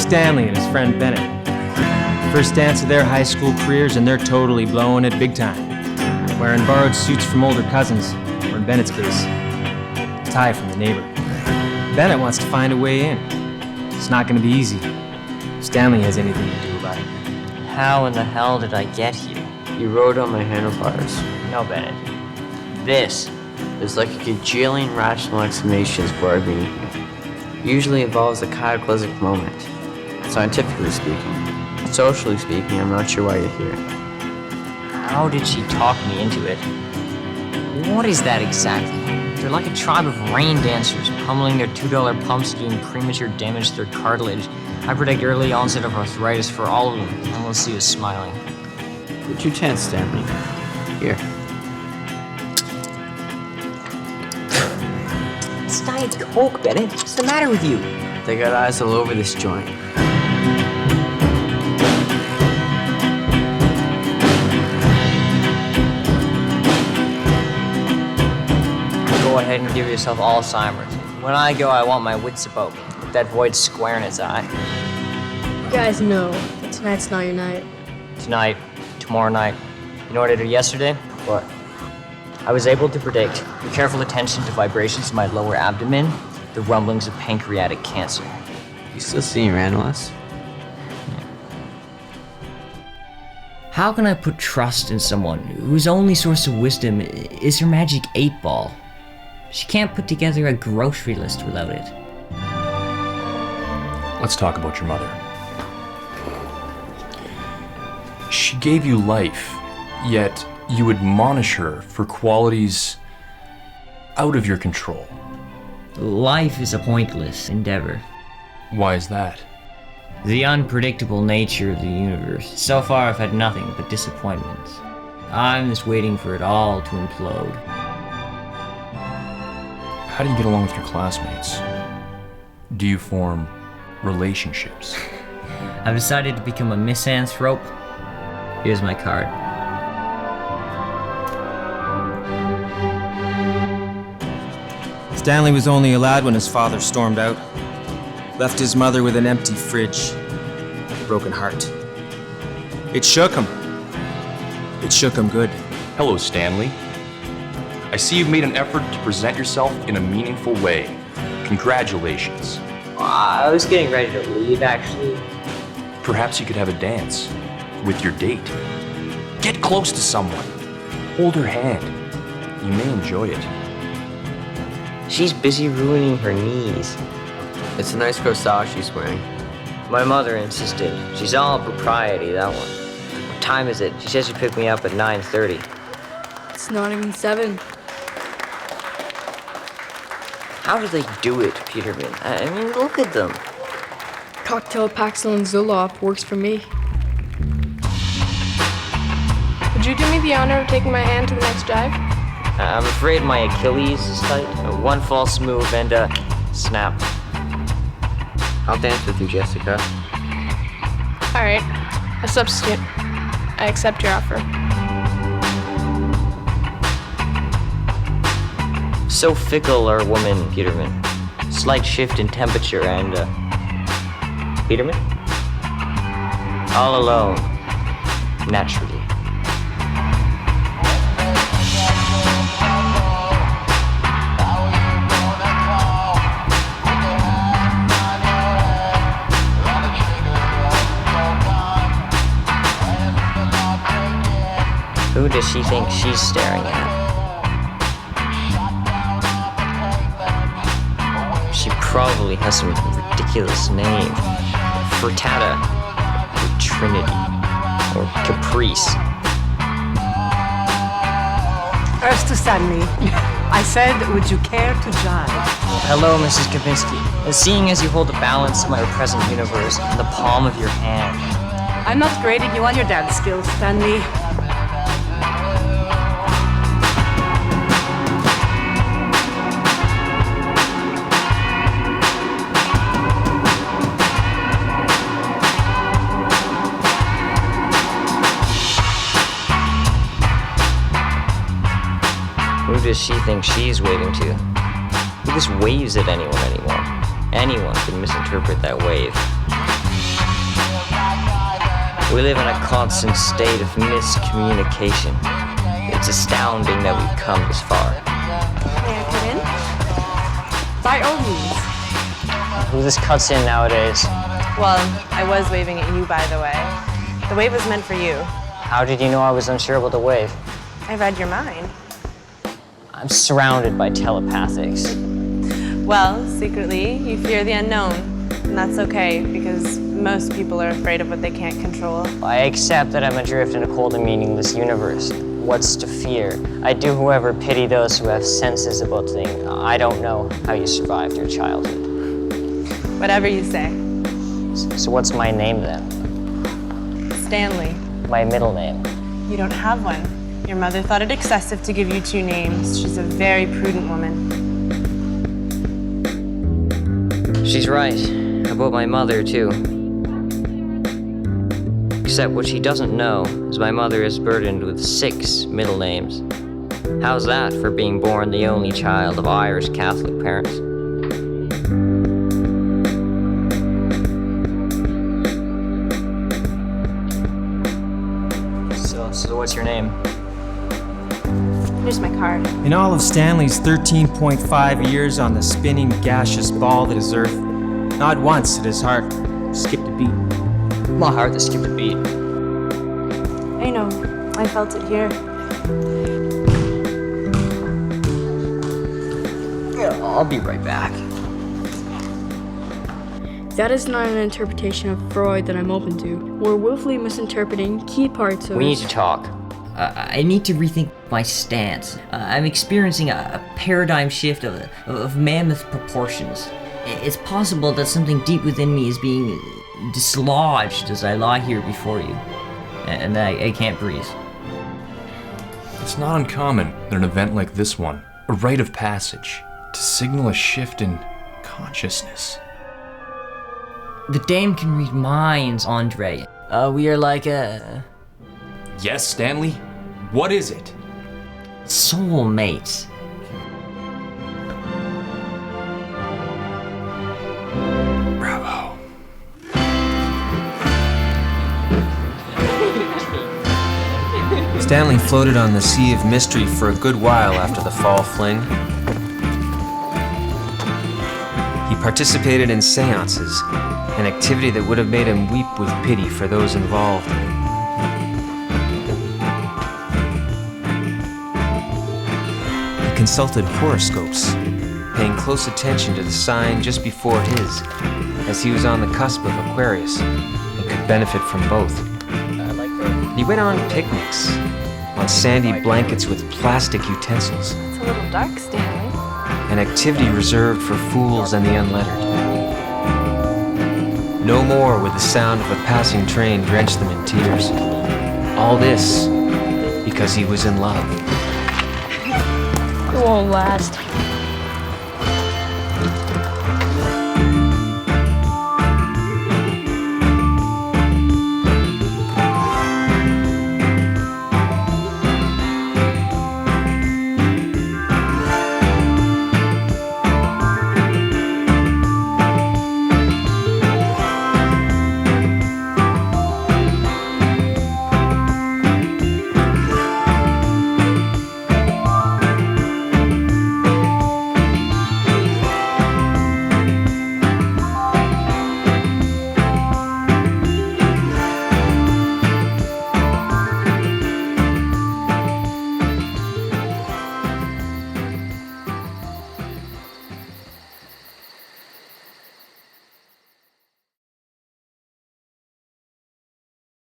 Stanley and his friend Bennett. First dance of their high school careers, and they're totally blowing it big time. Wearing borrowed suits from older cousins, or in Bennett's case, a tie from the neighbor. Bennett wants to find a way in. It's not going to be easy. If Stanley has anything to do about it. How in the hell did I get here? You rode on my handlebars. No, Bennett. This. There's like a gajillion rational explanations for our being here. Usually involves a cataclysmic moment. Scientifically speaking. Socially speaking, I'm not sure why you're here. How did she talk me into it? What is that exactly? They're like a tribe of rain dancers, pummeling their $2 pumps, doing premature damage to their cartilage. I predict early onset of arthritis for all of them, and we'll see us smiling. You're too tense, Stanley. Here. It's Diet Coke, Bennett. What's the matter with you? They got eyes all over this joint. Go ahead and give yourself Alzheimer's. When I go, I want my wits about me, with that void square in its eye. You guys know that tonight's not your night. Tonight, tomorrow night. You know what I did yesterday? What? I was able to predict, with careful attention to vibrations in my lower abdomen, the rumblings of pancreatic cancer. You still seeing your analysts? How can I put trust in someone whose only source of wisdom is her magic 8-ball? She can't put together a grocery list without it. Let's talk about your mother. She gave you life, yet you admonish her for qualities out of your control. Life is a pointless endeavor. Why is that? The unpredictable nature of the universe. So far I've had nothing but disappointments. I'm just waiting for it all to implode. How do you get along with your classmates? Do you form relationships? I've decided to become a misanthrope. Here's my card. Stanley was only a lad when his father stormed out. Left his mother with an empty fridge, a broken heart. It shook him. It shook him good. Hello, Stanley. I see you've made an effort to present yourself in a meaningful way. Congratulations. I was getting ready to leave, actually. Perhaps you could have a dance with your date. Get close to someone. Hold her hand. You may enjoy it. She's busy ruining her knees. It's a nice corsage she's wearing. My mother insisted. She's all propriety, that one. What time is it? She says she picked me up at 9:30. It's not even 7. How do they do it, Peterman? I mean, look at them. Cocktail Paxil and Zoloft works for me. Would you do me the honor of taking my hand to the next dive? I'm afraid my Achilles is tight. One false move and snap. I'll dance with you, Jessica. All right, a substitute. I accept your offer. So fickle are women, Peterman. Slight shift in temperature and, Peterman? All alone. Naturally. Who does she think she's staring at? She probably has some ridiculous name. Frittata, or Trinity, or Caprice. First to Stanley. I said, would you care to jive? Hello, Mrs. Kapinski. Seeing as you hold the balance of my present universe in the palm of your hand. I'm not grading you on your dance skills, Stanley. Who does she think she's waving to? Who just waves at anyone anymore? Anyone can misinterpret that wave. We live in a constant state of miscommunication. It's astounding that we've come this far. May I come in? By all means. Who just cuts in nowadays? Well, I was waving at you, by the way. The wave was meant for you. How did you know I was unsure about the wave? I read your mind. I'm surrounded by telepathics. Well, secretly, you fear the unknown. And that's okay, because most people are afraid of what they can't control. I accept that I'm adrift in a cold and meaningless universe. What's to fear? I do, however, pity those who have senses about things. I don't know how you survived your childhood. Whatever you say. So what's my name then? Stanley. My middle name? You don't have one. Your mother thought it excessive to give you two names. She's a very prudent woman. She's right. About my mother, too. Except what she doesn't know is my mother is burdened with 6 middle names. How's that for being born the only child of Irish Catholic parents? So what's your name? Here's my card. In all of Stanley's 13.5 years on the spinning gaseous ball that is Earth, not once did his heart skip a beat. My heart that skipped a beat. I know. I felt it here. I'll be right back. That is not an interpretation of Freud that I'm open to. We're willfully misinterpreting key parts of We need to talk. I need to rethink my stance. I'm experiencing a paradigm shift of mammoth proportions. It's possible that something deep within me is being dislodged as I lie here before you, and I can't breathe. It's not uncommon in an event like this one, a rite of passage, to signal a shift in consciousness. The dame can read minds, Andre. We are like a Yes, Stanley? What is it? soulmates. Bravo. Stanley floated on the sea of mystery for a good while after the fall fling. He participated in seances, an activity that would have made him weep with pity for those involved. He consulted horoscopes, paying close attention to the sign just before his, as he was on the cusp of Aquarius and could benefit from both. He went on picnics, on sandy blankets with plastic utensils, It's a little dark, Stanley. an activity reserved for fools and the unlettered. No more would the sound of a passing train drench them in tears. All this because he was in love. It won't last.